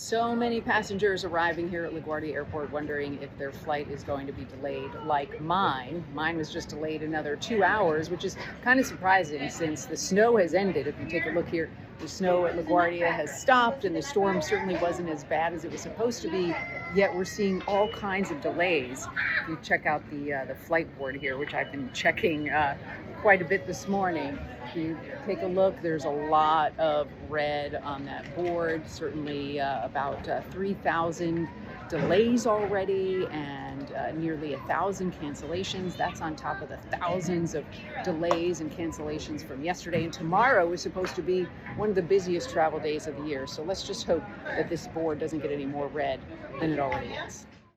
So many passengers arriving here at LaGuardia Airport wondering if their flight is going to be delayed like mine. Mine was just delayed another 2 hours, which is kind of surprising since the snow has ended. If you take a look here, the snow at LaGuardia has stopped and the storm certainly wasn't as bad as it was supposed to be, yet we're seeing all kinds of delays. If you check out the flight board here, which I've been checking quite a bit this morning. If you take a look, there's a lot of red on that board, certainly about 3,000 delays already and nearly 1,000 cancellations. That's on top of the thousands of delays and cancellations from yesterday. And tomorrow is supposed to be one of the busiest travel days of the year. So let's just hope that this board doesn't get any more red than it already is.